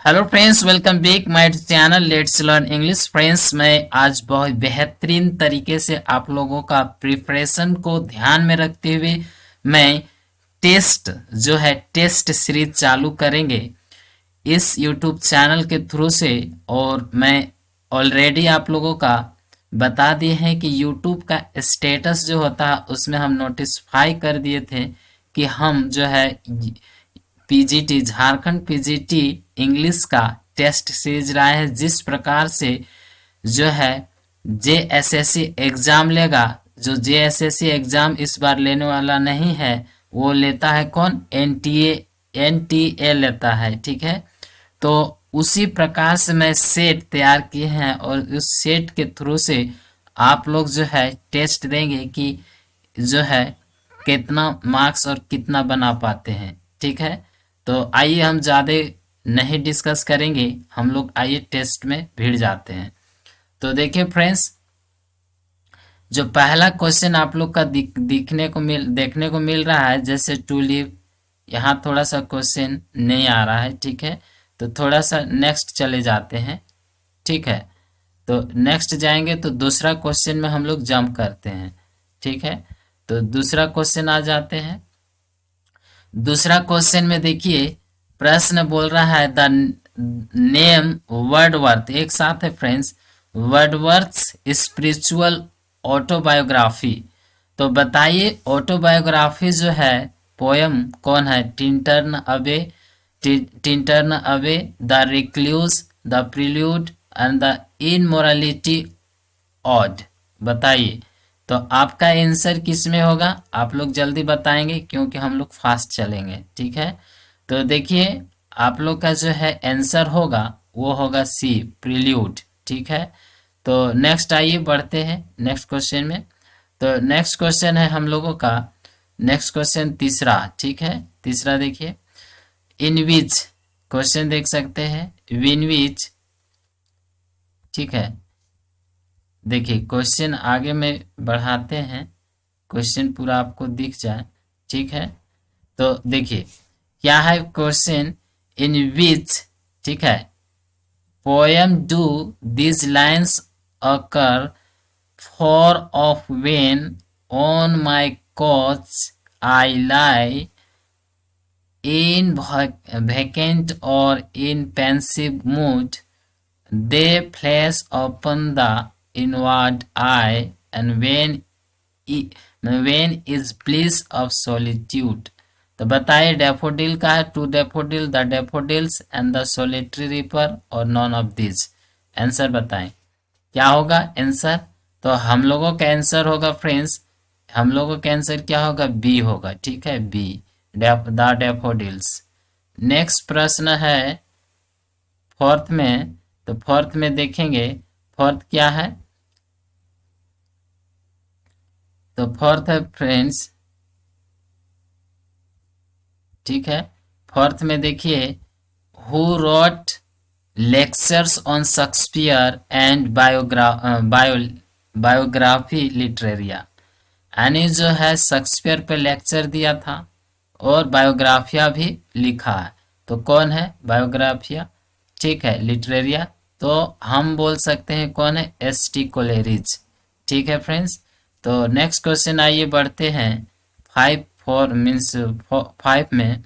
Hello friends, welcome back my channel let's learn English. Friends, मैं आज बहुत बेहतरीन तरीके से आप लोगों का प्रिपरेशन को ध्यान में रखते हुए मैं टेस्ट सीरीज चालू करेंगे इस यूट्यूब चैनल के थ्रू से। और मैं ऑलरेडी आप लोगों का बता दिए हैं कि यूट्यूब का स्टेटस जो होता है उसमें हम नोटिफाई कर दिए थे कि हम पीजीटी झारखंड पीजीटी इंग्लिश का टेस्ट सीरीज लाए हैं। जिस प्रकार से जो है जेएसएससी एग्जाम लेगा, जो जेएसएससी एग्जाम इस बार लेने वाला नहीं है वो लेता है कौन, एनटीए लेता है। ठीक है, तो उसी प्रकार से मैं सेट तैयार किए हैं और उस सेट के थ्रू से आप लोग जो है टेस्ट देंगे कि जो है कितना मार्क्स और कितना बना पाते हैं। ठीक है, तो आइए हम ज़्यादा नहीं डिस्कस करेंगे, हम लोग आइए टेस्ट में भिड़ जाते हैं। तो देखिए फ्रेंड्स, जो पहला क्वेश्चन आप लोग का देखने को मिल रहा है, जैसे टू लिव, यहाँ थोड़ा सा क्वेश्चन नहीं आ रहा है। ठीक है, तो थोड़ा सा नेक्स्ट चले जाते हैं। ठीक है, तो नेक्स्ट जाएंगे तो दूसरा क्वेश्चन में हम लोग जंप करते हैं। ठीक है, तो दूसरा क्वेश्चन आ जाते हैं। दूसरा क्वेश्चन में देखिए प्रश्न बोल रहा है द नेम वर्डवर्थ, एक साथ है फ्रेंड्स, वर्डवर्थ स्पिरिचुअल ऑटोबायोग्राफी। तो बताइए ऑटोबायोग्राफी जो है पोयम कौन है, Tintern Abbey, the recluse, the prelude and the immortality ode. बताइए, तो आपका आंसर किस में होगा, आप लोग जल्दी बताएंगे क्योंकि हम लोग फास्ट चलेंगे। ठीक है, तो देखिए आप लोग का जो है आंसर होगा वो होगा सी, प्रिल्यूड। ठीक है, तो नेक्स्ट आइए बढ़ते हैं नेक्स्ट क्वेश्चन में। तो नेक्स्ट क्वेश्चन है हम लोगों का, नेक्स्ट क्वेश्चन तीसरा। ठीक है, तीसरा देखिए, इन विच, क्वेश्चन देख सकते हैं विन विच। ठीक है, देखिए क्वेश्चन आगे में बढ़ाते हैं, क्वेश्चन पूरा आपको दिख जाए। ठीक है, तो देखिए क्या है क्वेश्चन, इन विच, ठीक है, poem do this lines occur, for of when on my coach I lie, in vacant or in pensive mood, they flash upon the inward eye, and when is bliss of solitude। तो बताइए daffodil का है, to daffodil, the daffodils and the solitary reaper और none of this. Answer बताएं क्या होगा answer. तो हम लोगों का आंसर होगा फ्रेंड्स, हम लोगों का आंसर क्या होगा, बी होगा। ठीक है, बी, द डैफोडिल्स। नेक्स्ट प्रश्न है फोर्थ में, तो फोर्थ में देखेंगे फोर्थ क्या है। तो फोर्थ है फ्रेंड्स, ठीक है, फोर्थ में देखिए who wrote lectures on Shakespeare and biography Literaria, यानी जो है शेक्सपियर पे लेक्चर दिया था और बायोग्राफिया भी लिखा है। तो कौन है बायोग्राफिया, ठीक है, लिटरेरिया, तो हम बोल सकते हैं कौन है, एस.टी. कोलेरिज। ठीक है फ्रेंड्स, तो नेक्स्ट क्वेश्चन आइए बढ़ते हैं। 5 में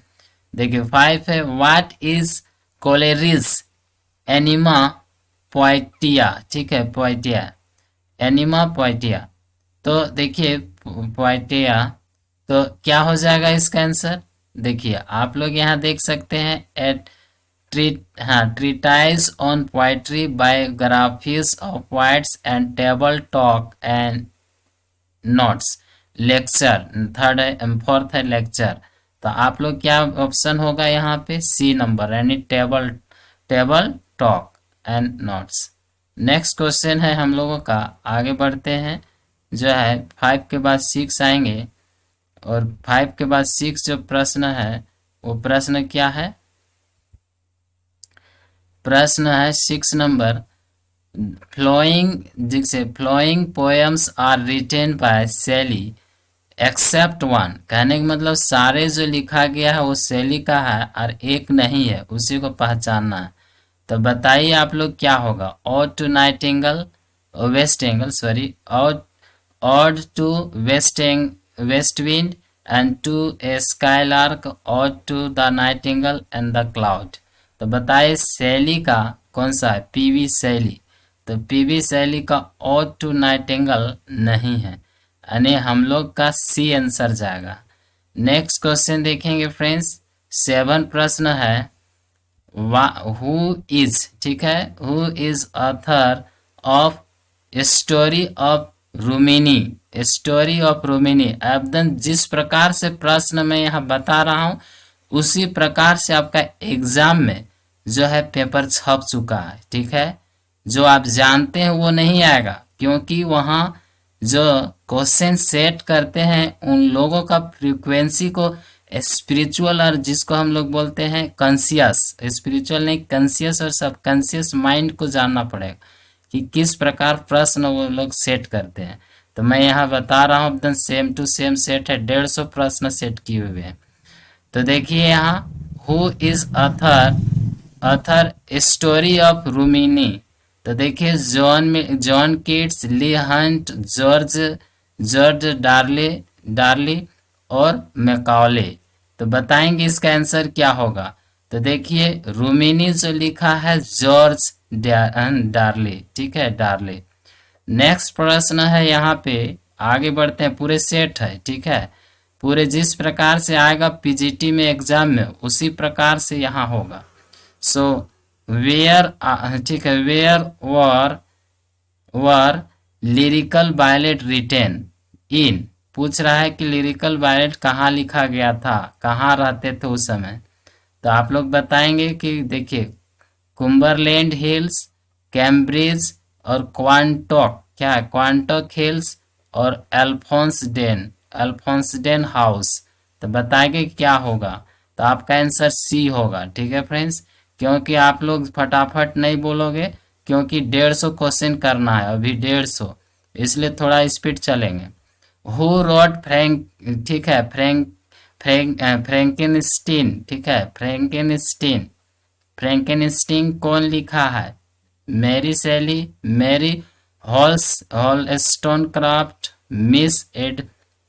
देखिए 5 है, व्हाट इज कोलेरिज एनिमा पोइटिया। ठीक है, पोइटिया, एनिमा पोइटिया। तो देखिए पोइटिया, तो क्या हो जाएगा इसका आंसर। देखिए आप लोग यहाँ देख सकते हैं at treatise on poetry, biographies of poets and table talk and notes, lecture third है, फोर्थ है लेक्चर। तो आप लोग क्या ऑप्शन होगा यहाँ पे, सी नंबर, यानी table talk and notes. Next question है हम लोगों का, आगे बढ़ते हैं, जो है 5 के बाद 6 आएंगे और 5 के बाद 6 जो प्रश्न है वो प्रश्न क्या है, प्रश्न है 6 number, flowing poems are written by Shelley except one. कहने का मतलब सारे जो लिखा गया है वो शैली का है और एक नहीं है, उसी को पहचानना है। तो बताइए आप लोग क्या होगा। Ode to nightingale, west angle sorry, ode to west wind and to a skylark, ode to the nightingale and the cloud. तो बताइए शैली का कौन सा है, पीवी शैली। तो पीवी शैली का ऑड टू नाइट एंगल नहीं है, यानी हम लोग का सी आंसर जाएगा। नेक्स्ट क्वेश्चन देखेंगे फ्रेंड्स, 7 प्रश्न है। हु इज, ठीक है, who is author of story of Rimini, story of Rimini. अब जिस प्रकार से प्रश्न मैं यहाँ बता रहा हूँ उसी प्रकार से आपका एग्जाम में जो है पेपर छप चुका है, ठीक है। जो आप जानते हैं वो नहीं आएगा, क्योंकि वहाँ जो क्वेश्चन सेट करते हैं उन लोगों का फ्रीक्वेंसी को स्पिरिचुअल, और जिसको हम लोग बोलते हैं कॉन्शियस, स्पिरिचुअल नहीं कॉन्शियस और सबकॉन्शियस माइंड को जानना पड़ेगा कि किस प्रकार प्रश्न वो लोग सेट करते हैं। तो मैं यहाँ बता रहा हूँ एकदम सेम टू सेम सेट है, 150 प्रश्न सेट किए हुए हैं। तो देखिए यहाँ, who is author story of Rimini. तो देखिए John Keats, Leigh Hunt, George Darley और मैकॉले। तो बताएंगे इसका आंसर क्या होगा। तो देखिए रूमिनी जो लिखा है जॉर्ज डार्ली, ठीक है, डार्ली। नेक्स्ट प्रश्न है यहाँ पे, आगे बढ़ते हैं, पूरे सेट है, ठीक है, पूरे जिस प्रकार से आएगा पीजीटी में एग्जाम में उसी प्रकार से यहाँ होगा। सो वेयर, ठीक है, वेयर वर लिरिकल बायलेट रिटेन इन, पूछ रहा है कि लिरिकल बायलेट कहाँ लिखा गया था, कहाँ रहते थे उस समय। तो आप लोग बताएंगे कि देखिए कुंबरलैंड हिल्स, कैम्ब्रिज और क्वांटोक, क्या है, क्वांटोक हिल्स और अल्फोंसडेन हाउस। तो बताएंगे क्या होगा। तो आपका आंसर सी होगा, ठीक है फ्रेंड्स, क्योंकि आप लोग फटाफट नहीं बोलोगे, क्योंकि 150 क्वेश्चन करना है अभी, 150, इसलिए थोड़ा स्पीड चलेंगे। हु रोट फ्रैंक, ठीक है, फ्रैंकेनस्टीन, ठीक है, फ्रैंकेनस्टीन कौन लिखा है, मैरी शैली, मैरी हॉलस्टोनक्राफ्ट,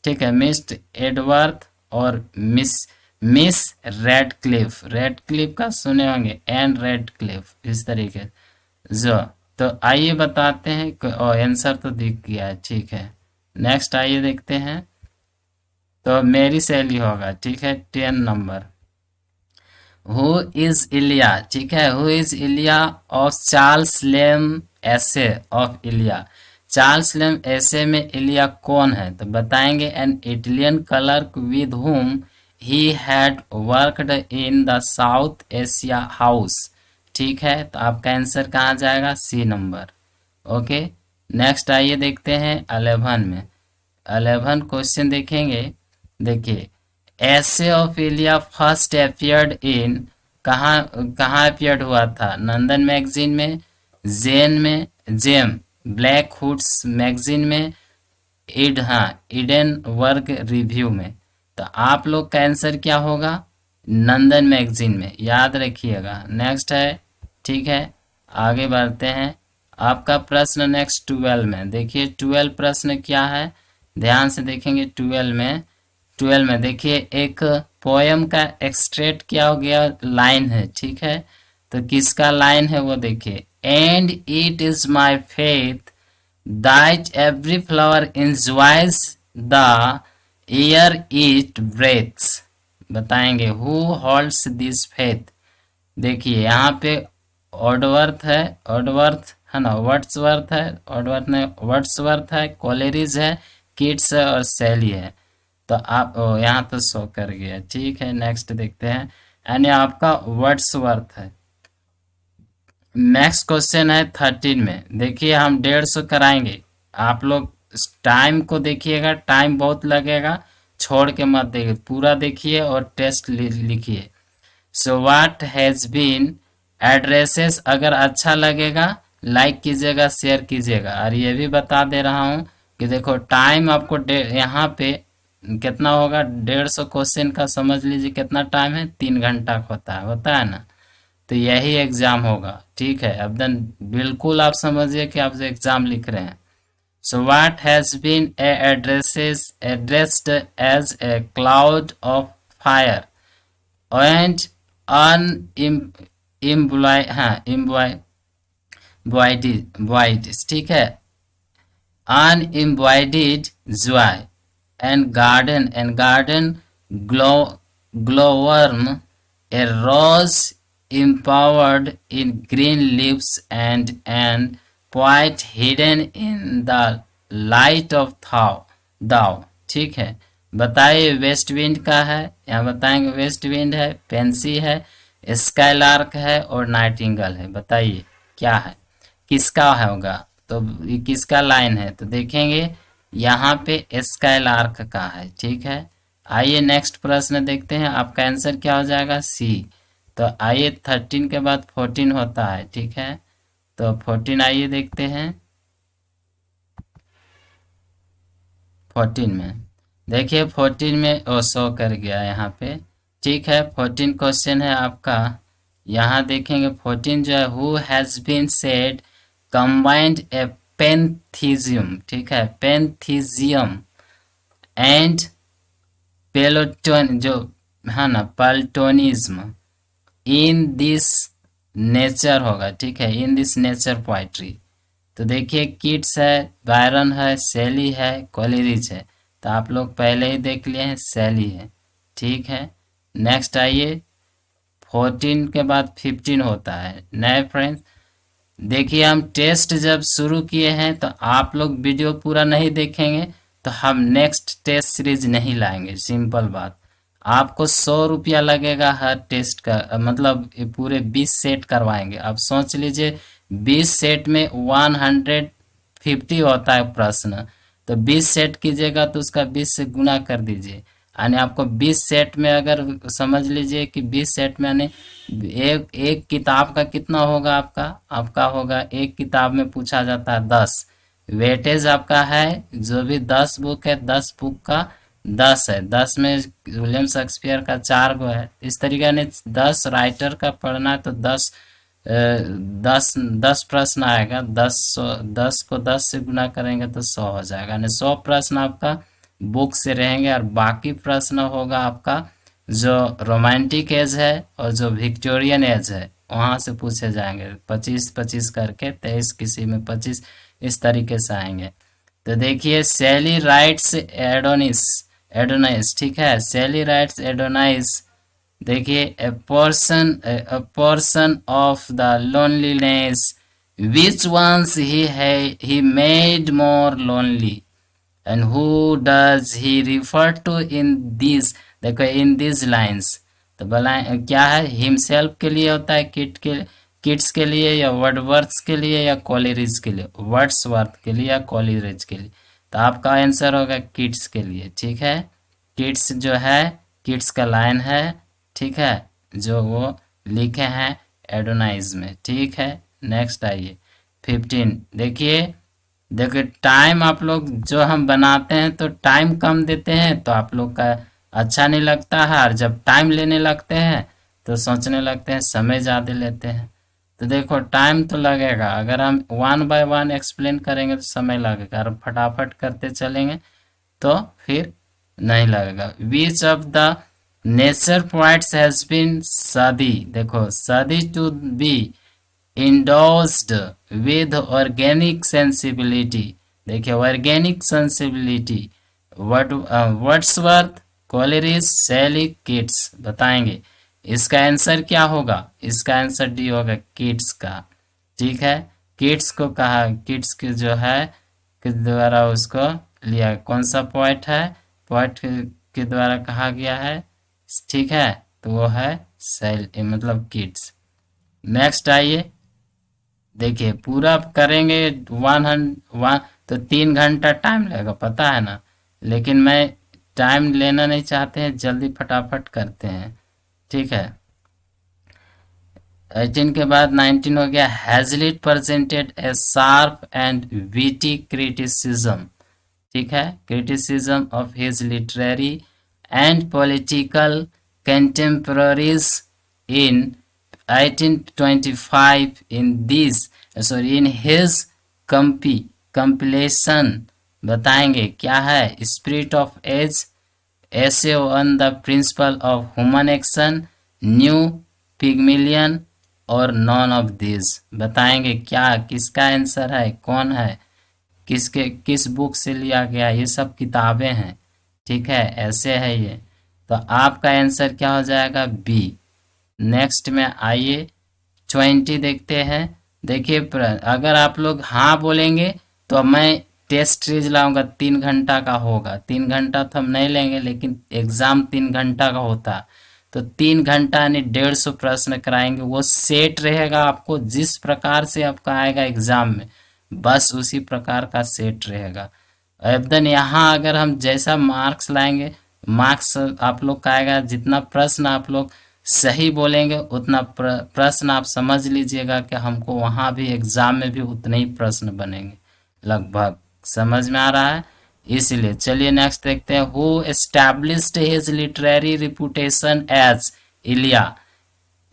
ठीक है, मिस एडवर्थ और मिस रेडक्लिफ का सुने होंगे, एन रेडक्लिफ, इस तरीके जो। तो आइए बताते हैं, आंसर तो दिख गया है, ठीक है। नेक्स्ट आइए देखते हैं, तो मेरी शैली होगा, ठीक है, 10 नंबर। हु इज इलिया, ठीक है, who is Iliya of Charles लेम ऐसे ऑफ इलिया। चार्ल्स लेम ऐसे में इलिया कौन है। तो बताएंगे an Italian clerk with whom he had worked in the south Asia house, ठीक है। तो आपका आंसर कहाँ जाएगा, सी नंबर, ओके। नेक्स्ट आइए देखते हैं 11 में, 11 क्वेश्चन देखेंगे। देखिए ऐसे of Elia first appeared in, कहाँ अपियर्ड हुआ था, नंदन मैगजीन में, जेम ब्लैक हुड्स मैगजीन में, ईडन वर्क रिव्यू में। तो आप लोग का आंसर क्या होगा, नंदन मैगजीन में, याद रखिएगा। नेक्स्ट है, ठीक है, आगे बढ़ते हैं। आपका प्रश्न नेक्स्ट 12 में, देखिए 12 प्रश्न क्या है, ध्यान से देखेंगे। 12 में देखिए एक पोयम का एक्सट्रैक्ट क्या हो गया, लाइन है, ठीक है। तो किसका लाइन है वो देखिए, and it is my faith that every flower enjoys the air it breaths. बताएंगे हु होल्ड्स दिस फेथ। देखिए यहाँ पे ऑडवर्थ है ना, वर्ड्सवर्थ है, कॉलेरिज है, किट्स है और शैली है। तो आप यहाँ तो शो कर गया, ठीक है। नेक्स्ट देखते हैं, यानी आपका वर्ड्सवर्थ है। नेक्स्ट क्वेश्चन है 13 में, देखिए हम 150 कराएंगे। आप लोग टाइम को देखिएगा, टाइम बहुत लगेगा, छोड़ के मत देखिए, पूरा देखिए और टेस्ट लिखिए। So what has been addresses, अगर अच्छा लगेगा लाइक कीजिएगा, शेयर कीजिएगा। और ये भी बता दे रहा हूँ कि देखो टाइम आपको यहाँ पे कितना होगा, 150 क्वेश्चन का समझ लीजिए कितना टाइम है, 3 घंटा होता है ना। तो यही एग्जाम होगा। ठीक है, अब देन बिल्कुल आप समझिए कि आप जो एग्जाम लिख रहे हैं। So what has been addressed as a cloud of fire and embodied, ठीक है, unembodied joy and garden glowworm, a rose empowered in green leaves and an poet hidden in the light of thou। ठीक है, बताइए west wind का है, यहाँ बताएंगे west wind है, पेंसी है, स्काईलार्क है और नाइटिंगल है। बताइए क्या है, किसका होगा, तो ये किसका लाइन है, तो देखेंगे यहाँ पे स्काईलार्क का है। ठीक है, आइए नेक्स्ट प्रश्न देखते हैं, आपका आंसर क्या हो जाएगा, सी। तो आइए 13 के बाद 14 होता है। ठीक है, तो 14 आइए देखते हैं। 14 में देखिए, 14 में ओ शो कर गया यहाँ पे। ठीक है, 14 क्वेश्चन है आपका, यहाँ देखेंगे 14 जो है, who has been said combined a pantheism. ठीक है, पेंथिजियम एंड पेलोटोन जो है ना, पल्टोनिज्म इन दिस नेचर होगा। ठीक है, इन दिस नेचर पोइट्री। तो देखिए किट्स है, बायरन है, शैली है, कोलेरिज है। तो आप लोग पहले ही देख लिए हैं, शैली है। ठीक है, नेक्स्ट आइए, 14 के बाद 15 होता है। नए फ्रेंड्स देखिए, हम टेस्ट जब शुरू किए हैं तो आप लोग वीडियो पूरा नहीं देखेंगे तो हम नेक्स्ट टेस्ट सीरीज नहीं लाएंगे। सिंपल बात, आपको 100 रुपया लगेगा हर टेस्ट का, मतलब ये पूरे 20 सेट करवाएंगे। अब सोच लीजिए 20 सेट में 150 होता है प्रश्न, तो 20 सेट कीजिएगा तो उसका 20 से गुना कर दीजिए, यानी आपको 20 सेट में, अगर समझ लीजिए कि 20 सेट में यानी एक किताब का कितना होगा, आपका होगा, एक किताब में पूछा जाता है 10, वेटेज आपका है जो भी 10 बुक है, 10 बुक का 10 है, 10 में विलियम शेक्सपियर का 4 गो है। इस तरीके ने 10 राइटर का पढ़ना है तो 10 प्रश्न आएगा, 10 को 10 से गुना करेंगे तो 100 हो जाएगा, यानी 100 प्रश्न आपका बुक से रहेंगे। और बाकी प्रश्न होगा आपका जो रोमांटिक एज है और जो विक्टोरियन एज है वहाँ से पूछे जाएंगे, 25-25 करके, 23 किसी में 25, इस तरीके से आएंगे। तो देखिए, शैली राइट्स एडोनाइस, ठीक है, शैली राइट्स एडोनाइस। देखिए, a portion of the loneliness which once he made more lonely, and who does he refer to in these, देखो in these lines, तो बोला क्या है, हिमसेल्फ के लिए होता है, किट्स के लिए, या वर्डवर्थ के लिए, या कॉलेरिज के लिए, वर्ड्सवर्थ के लिए या कॉलेरिज के लिए। तो आपका आंसर होगा किट्स के लिए। ठीक है, किट्स जो है, किट्स का लाइन है, ठीक है, जो वो लिखे हैं एडोनाइज में। ठीक है, नेक्स्ट आइए 15। देखिए टाइम आप लोग जो हम बनाते हैं तो टाइम कम देते हैं तो आप लोग का अच्छा नहीं लगता है, और जब टाइम लेने लगते हैं तो सोचने लगते हैं समय ज़्यादा लेते हैं। तो देखो टाइम तो लगेगा, अगर हम 1 बाय 1 एक्सप्लेन करेंगे तो समय लगेगा, और फटाफट करते चलेंगे तो फिर नहीं लगेगा। Which of the nature poets has been said, देखो said to be endowed with organic sensibility. देखिए organic sensibility, Wordsworth, Coleridge, Shelley, Keats. बताएंगे इसका आंसर क्या होगा, इसका आंसर डी होगा, किट्स का। ठीक है, किट्स को कहा, किट्स के जो है के द्वारा उसको लिया, कौन सा पॉइंट है, पॉइंट के द्वारा कहा गया है। ठीक है, तो वो है सेल, मतलब किड्स। नेक्स्ट आइए, देखिए पूरा करेंगे 1 तो 3 घंटा टाइम लगेगा, पता है ना, लेकिन मैं टाइम लेना नहीं चाहते हैं, जल्दी फटाफट करते हैं। ठीक है, 18 के बाद 19 हो गया। Hazlitt presented a sharp and witty criticism, ठीक है, criticism of his literary and political contemporaries in 1825 in his compilation बताएंगे क्या है, spirit of age, essay on the principle of human action, new Pygmalion और नॉन ऑफ दिस बताएंगे क्या, किसका answer है, कौन है, किस बुक से लिया गया, ये सब किताबें हैं, ठीक है, ऐसे है ये। तो आपका आंसर क्या हो जाएगा, बी। नेक्स्ट में आइए 20 देखते हैं। देखिए अगर आप लोग हाँ बोलेंगे तो मैं टेस्ट सीरीज लाऊंगा, 3 घंटा का होगा। 3 घंटा तो हम नहीं लेंगे, लेकिन एग्जाम 3 घंटा का होता, तो 3 घंटा यानी 150 प्रश्न कराएंगे। वो सेट रहेगा, आपको जिस प्रकार से आपका आएगा एग्जाम में, बस उसी प्रकार का सेट रहेगा। अब देन यहाँ अगर हम जैसा मार्क्स लाएंगे, मार्क्स आप लोग का आएगा, जितना प्रश्न आप लोग सही बोलेंगे उतना प्रश्न आप समझ लीजिएगा कि हमको वहाँ भी एग्जाम में भी उतने ही प्रश्न बनेंगे लगभग। समझ में आ रहा है? इसलिए चलिए नेक्स्ट देखते हैं। Who established his literary reputation as Elia,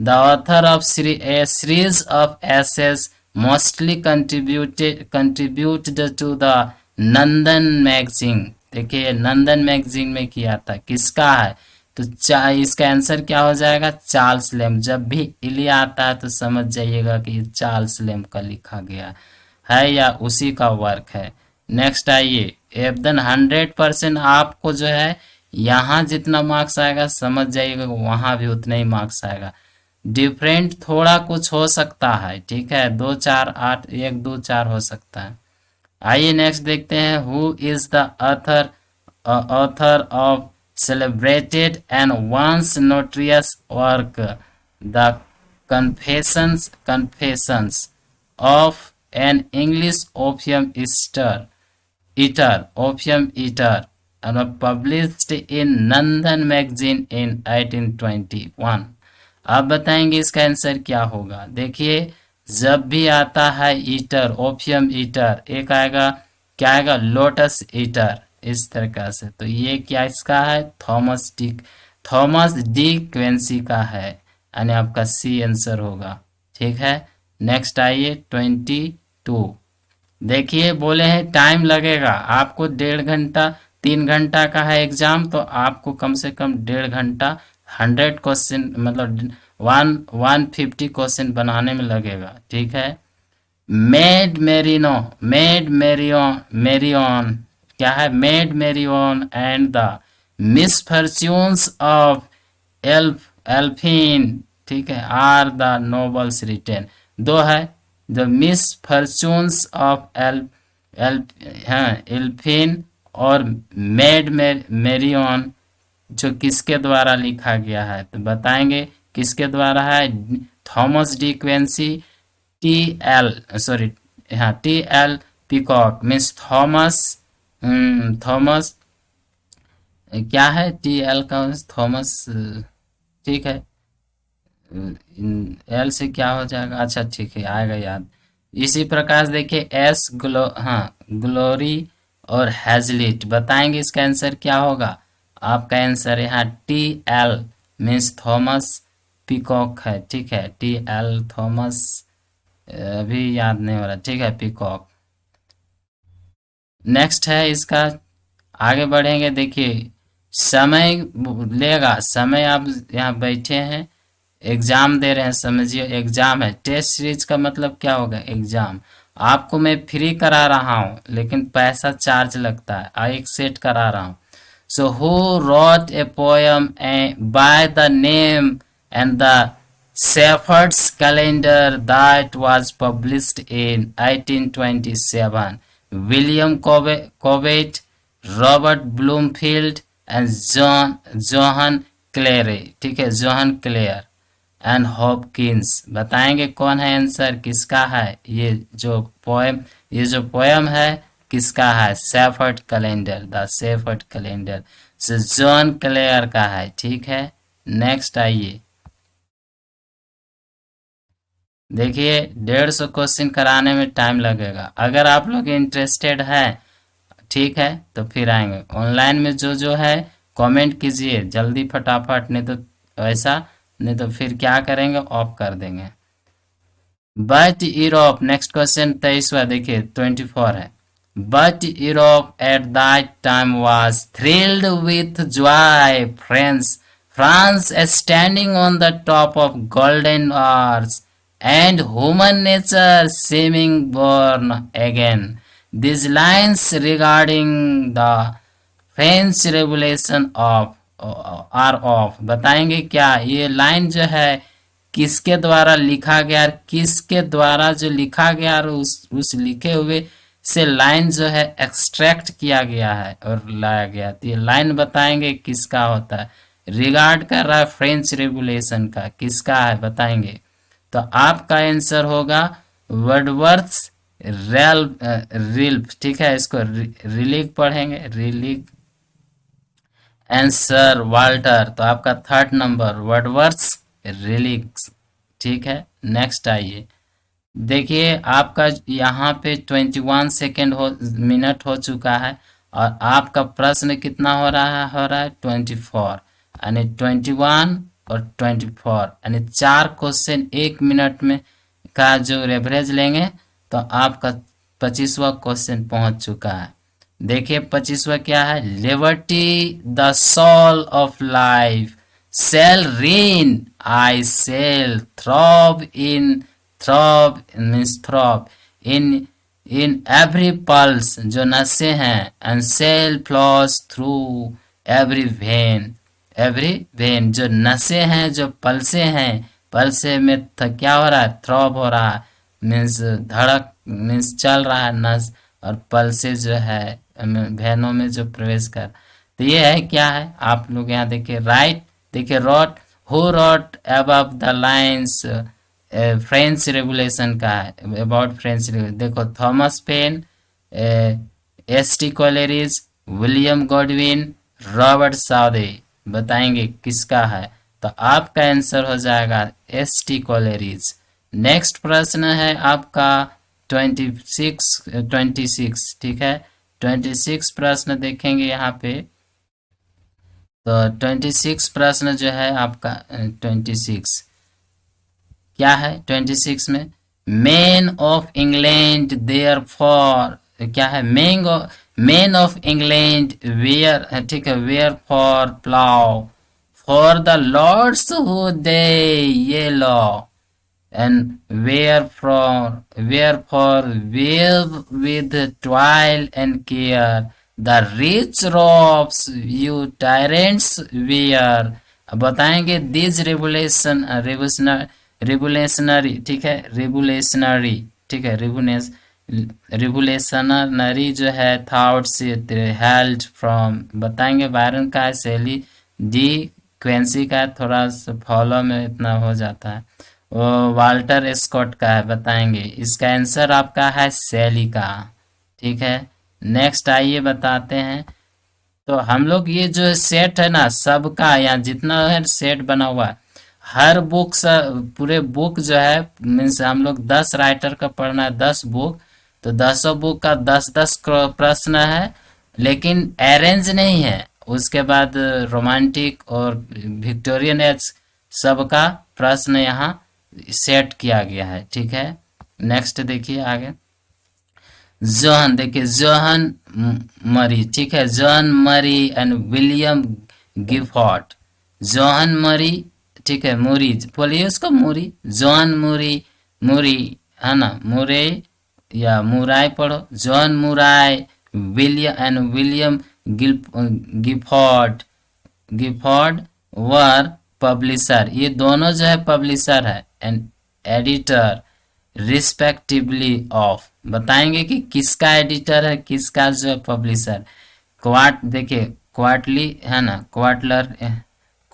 the author of a series of essays mostly contributed to the London magazine. देखिए नंदन मैगजीन में किया था, किसका है, तो इसका आंसर क्या हो जाएगा, चार्ल्स लैम्ब। जब भी इलिया आता है तो समझ जाइएगा कि ये चार्ल्स लैम्ब का लिखा गया है या उसी का वर्क है। नेक्स्ट आइए, एबदन 100% आपको जो है यहाँ जितना मार्क्स आएगा समझ जाइएगा वहाँ भी उतना ही मार्क्स आएगा। डिफरेंट थोड़ा कुछ हो सकता है, ठीक है, 2 4 8 1 2 4 हो सकता है। आइए नेक्स्ट देखते हैं। Who is the author of celebrated and once notorious work, The Confessions of an English opium eater, and published in Nandan magazine in 1821। अब बताएंगे इसका आंसर क्या होगा। देखिए जब भी आता है ईटर, ओपियम ईटर, एक आएगा क्या आएगा, लोटस ईटर, इस तरह से। तो ये क्या इसका है, थॉमस डी क्वेंसी का है, यानी आपका सी आंसर होगा, ठीक है। नेक्स्ट आइए 22। देखिए बोले हैं टाइम लगेगा आपको 1.5 घंटा, 3 घंटा का है एग्जाम, तो आपको कम से कम 1.5 घंटा 100 क्वेश्चन मतलब 150 क्वेश्चन बनाने में लगेगा, ठीक है। मेरियन क्या है, Maid Marian and the misfortunes of Elphin, ठीक है, आर द नोवेल्स रिटेन। दो है, द मिसफॉर्च्यून्स ऑफ एल्फिन और मेड मेरियन जो किसके द्वारा लिखा गया है, तो बताएंगे किसके द्वारा है, Thomas De Quincey, T L Peacock, miss Thomas क्या है, टी एल का थॉमस, ठीक है, एल से क्या हो जाएगा, अच्छा ठीक है आएगा याद। इसी प्रकार से देखिए ग्लोरी और हैजलिट, बताएंगे इसका आंसर क्या होगा। आपका आंसर यहाँ T L means Thomas peacock है, ठीक है, टी एल थॉमस, अभी याद नहीं हो रहा, ठीक है, पीकॉक। नेक्स्ट है इसका, आगे बढ़ेंगे। देखिए समय लेगा, समय आप यहाँ बैठे हैं एग्जाम दे रहे हैं, समझिए एग्जाम है। टेस्ट सीरीज का मतलब क्या होगा, एग्जाम। आपको मैं फ्री करा रहा हूँ लेकिन पैसा चार्ज लगता है, एक सेट करा रहा हूँ। So who wrote a poem by the name and the shepherd's calendar that was published in 1827, William Cobbett, Robert Bloomfield and John Clare, ठीक है, जोहन क्लेयर एंड हॉपकिंस। बताएंगे कौन है आंसर, किसका है ये जो पोएम है, किसका है, shepherd calendar, the shepherd calendar से जॉन क्लेयर का है, ठीक है। नेक्स्ट आइए, देखिए 150 क्वेश्चन कराने में टाइम लगेगा। अगर आप लोग इंटरेस्टेड हैं, ठीक है, तो फिर आएंगे ऑनलाइन में जो है कमेंट कीजिए जल्दी फटाफट, नहीं तो ऐसा नहीं तो फिर क्या करेंगे, ऑफ कर देंगे। बट यूरोप, नेक्स्ट क्वेश्चन 23वां देखिए 24 है। But Europe at that time was thrilled with joy, France standing on the top of golden hours and human nature seeming born again. These lines regarding the French Revolution are of, बताएंगे क्या ये line जो है किसके द्वारा लिखा गया, किसके द्वारा जो लिखा गया और उस लिखे हुए से लाइन जो है एक्सट्रैक्ट किया गया है और लाया गया। तो ये लाइन बताएंगे किसका होता है, रिगार्ड कर रहा है फ्रेंच रेवोल्यूशन का, किसका है बताएंगे। तो आपका आंसर होगा वर्डवर्थ रिल्फ, ठीक है, इसको रिलीग पढ़ेंगे, रिलीग आंसर वाल्टर। तो आपका 3rd नंबर वर्डवर्थ रिलीग्स, ठीक है। नेक्स्ट आइए, देखिए आपका यहाँ पे 21 सेकेंड मिनट हो चुका है और आपका प्रश्न कितना हो रहा है 24, यानी 21 और 24, यानी 4 क्वेश्चन 1 मिनट में का जो एवरेज लेंगे तो आपका 25वां क्वेश्चन पहुंच चुका है। देखिए 25वां क्या है, liberty the soul of life shall reign, I shall throb means throb in every pulse, जो नसें हैं, and shall flows through every vein, जो नसें हैं, जो पल्से हैं, पल्से में क्या हो रहा है, थ्रॉब हो रहा है, मीन्स धड़क, मीन्स चल रहा है नस, और पल्से जो है वेनों में जो प्रवेश कर। तो ये है क्या है, आप लोग यहाँ देखिए राइट, देखिए wrote, who wrote above the lines, French revolution का है, अबाउट फ्रेंच रेवोल्यूशन। देखो Thomas Paine, S T. Coleridge, William Godwin, Robert Southey, बताएंगे किसका है। तो आपका आंसर हो जाएगा एस.टी. कोलेरिज। नेक्स्ट प्रश्न है आपका 26, ठीक है, 26 प्रश्न देखेंगे यहाँ पे। तो 26 प्रश्न जो है आपका 26 क्या है, 26 में man of England there for क्या है, मैन ऑफ इंग्लैंड वेयर, ठीक है, where for plough for the lords who they ye low and wherefore weave with toil and care the rich robes you tyrants wear। बताएंगे this revolutionary, ठीक है, revolutionary, ठीक है, revolutionary जो है thoughts held from, बताएंगे बायरन का है, शैली डी क्वेंसी का थोड़ा सा फॉलो में इतना हो जाता है, वो वाल्टर स्कॉट का है, बताएंगे। इसका आंसर आपका है शैली का, ठीक है। नेक्स्ट आइए बताते हैं। तो हम लोग ये जो सेट है ना सबका, या जितना है सेट बना हुआ है, हर बुक पूरे बुक जो है मीन्स हम लोग 10 राइटर का पढ़ना है, 10 बुक, तो 10 बुक का 10-10 प्रश्न है, लेकिन अरेंज नहीं है। उसके बाद रोमांटिक और विक्टोरियन एज सबका प्रश्न यहाँ सेट किया गया है, ठीक है। नेक्स्ट देखिए आगे, जॉन, देखिए जॉन मरी, ठीक है, जॉन मरी एंड विलियम गिफॉर्ड, जॉन मरी, ठीक है, मूरी बोलिए उसको, मूरी, जॉन मूरी है ना, मुरे या मुराय पढ़ो, जॉन मुराय विलियम गिफॉर्ड वर पब्लिशर, ये दोनों जो है पब्लिशर है, एंड एडिटर रिस्पेक्टिवली ऑफ, बताएंगे कि किसका एडिटर है, किसका जो है पब्लिशर। देखिए क्वार्टरली है ना,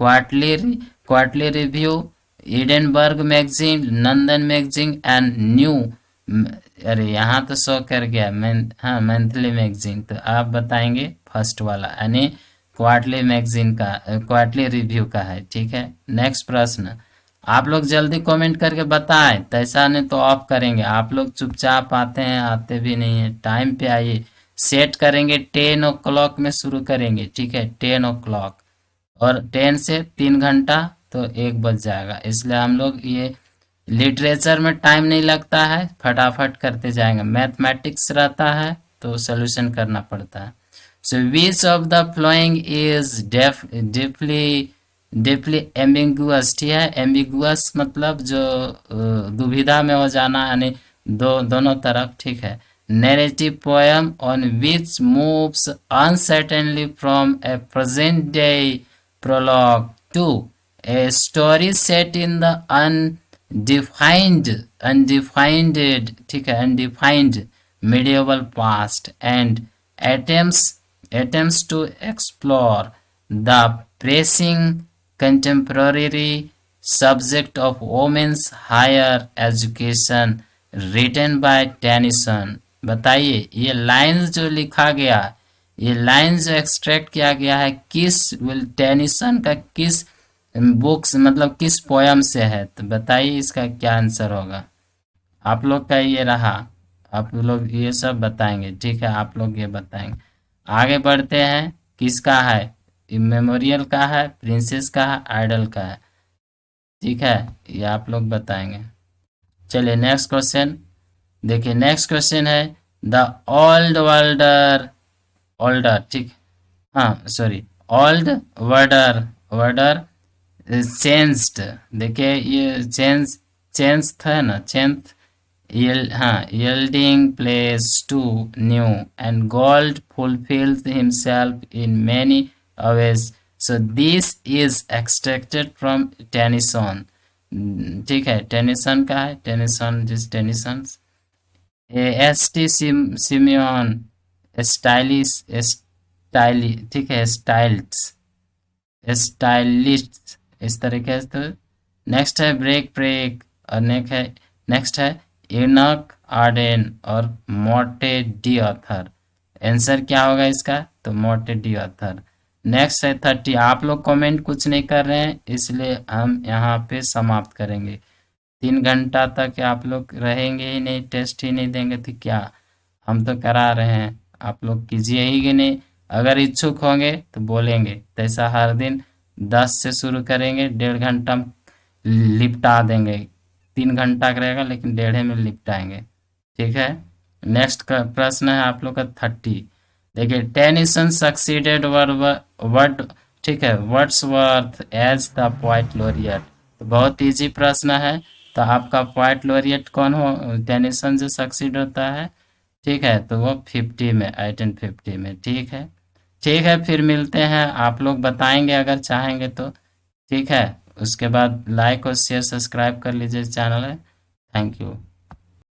quarterly review, Edinburgh magazine, London magazine and new, अरे यहाँ तो शो कर गया हाँ मंथली मैगजीन, तो आप बताएंगे फर्स्ट वाला, यानी क्वार्टरली मैगजीन का, क्वार्टरली रिव्यू का है, ठीक है। नेक्स्ट प्रश्न, आप लोग जल्दी कमेंट करके बताएं, तो ऐसा नहीं तो ऑफ करेंगे। आप लोग चुपचाप आते हैं, आते भी नहीं है, टाइम पे आइए। सेट करेंगे 10 o'clock में शुरू करेंगे, ठीक है, 10 o'clock, और 10 से 3 घंटा तो 1 बज जाएगा। इसलिए हम लोग ये लिटरेचर में टाइम नहीं लगता है, फटाफट करते जाएंगे। मैथमेटिक्स रहता है तो सोल्यूशन करना पड़ता है। So which of the following is deeply ambiguous, ठीक है। एम्बिगुअस मतलब जो दुविधा में हो जाना, यानी दोनों तरफ, ठीक है। Narrative poem on which moves uncertainly from a present day prologue to a story set in the undefined, ठीक है, undefined medieval past and attempts to explore the pressing contemporary subject of women's higher education written by Tennyson। बताइए ये lines जो लिखा गया, ये lines जो extract किया गया है किस टेनिसन का किस बुक्स मतलब किस पोयम से है, तो बताइए इसका क्या आंसर होगा। आप लोग का ये रहा, आप लोग ये सब बताएंगे, ठीक है, आप लोग ये बताएंगे। आगे बढ़ते हैं, किसका है, मेमोरियल का है, प्रिंसेस का है, आइडल का है, ठीक है, ये आप लोग बताएंगे। चलिए नेक्स्ट क्वेश्चन देखिए। नेक्स्ट क्वेश्चन है द ओल्ड वर्ल्डर, ओल्डर, ठीक, हाँ सॉरी, ओल्ड वर्डर, वर्डर चेंज्ड, देखिए ये चेंज था ना, चेंज हाँ, yielding place to new, and gold fulfills himself in many ways. So this is extracted from Tennyson, ठीक है, टेनिसन का है, टेनिसन जिस Tennyson ST. Simian stylish styli, ठीक है, स्टाइलिस्ट इस तरीके से। तो नेक्स्ट है ब्रेक ब्रेक, और नेक्स्ट है इनक आर्डेन और मोटे डी ऑथर। आंसर क्या होगा इसका, तो मोटे डी ऑथर। नेक्स्ट है 30। आप लोग कमेंट कुछ नहीं कर रहे हैं, इसलिए हम यहाँ पे समाप्त करेंगे। 3 घंटा तक आप लोग रहेंगे ही नहीं, टेस्ट ही नहीं देंगे तो क्या, हम तो करा रहे हैं, आप लोग कीजिए ही कि नहीं। अगर इच्छुक होंगे तो बोलेंगे, तो ऐसा हर दिन 10 से शुरू करेंगे, 1.5 घंटा लिपटा देंगे। 3 घंटा का रहेगा लेकिन 1.5 में निपटाएंगे, ठीक है। नेक्स्ट का प्रश्न है आप लोग का 30। देखिए टेनिसन सक्सीडेड वर्ड, ठीक है, Wordsworth as the poet laureate. तो बहुत इजी प्रश्न है, तो आपका पोएट लॉरियट कौन हो, टेनिसन जो सक्सीड होता है, ठीक है, तो वो 50 में, 1850 में, ठीक है। ठीक है, फिर मिलते हैं, आप लोग बताएंगे अगर चाहेंगे तो, ठीक है। उसके बाद लाइक और शेयर सब्सक्राइब कर लीजिए चैनल है। Thank you.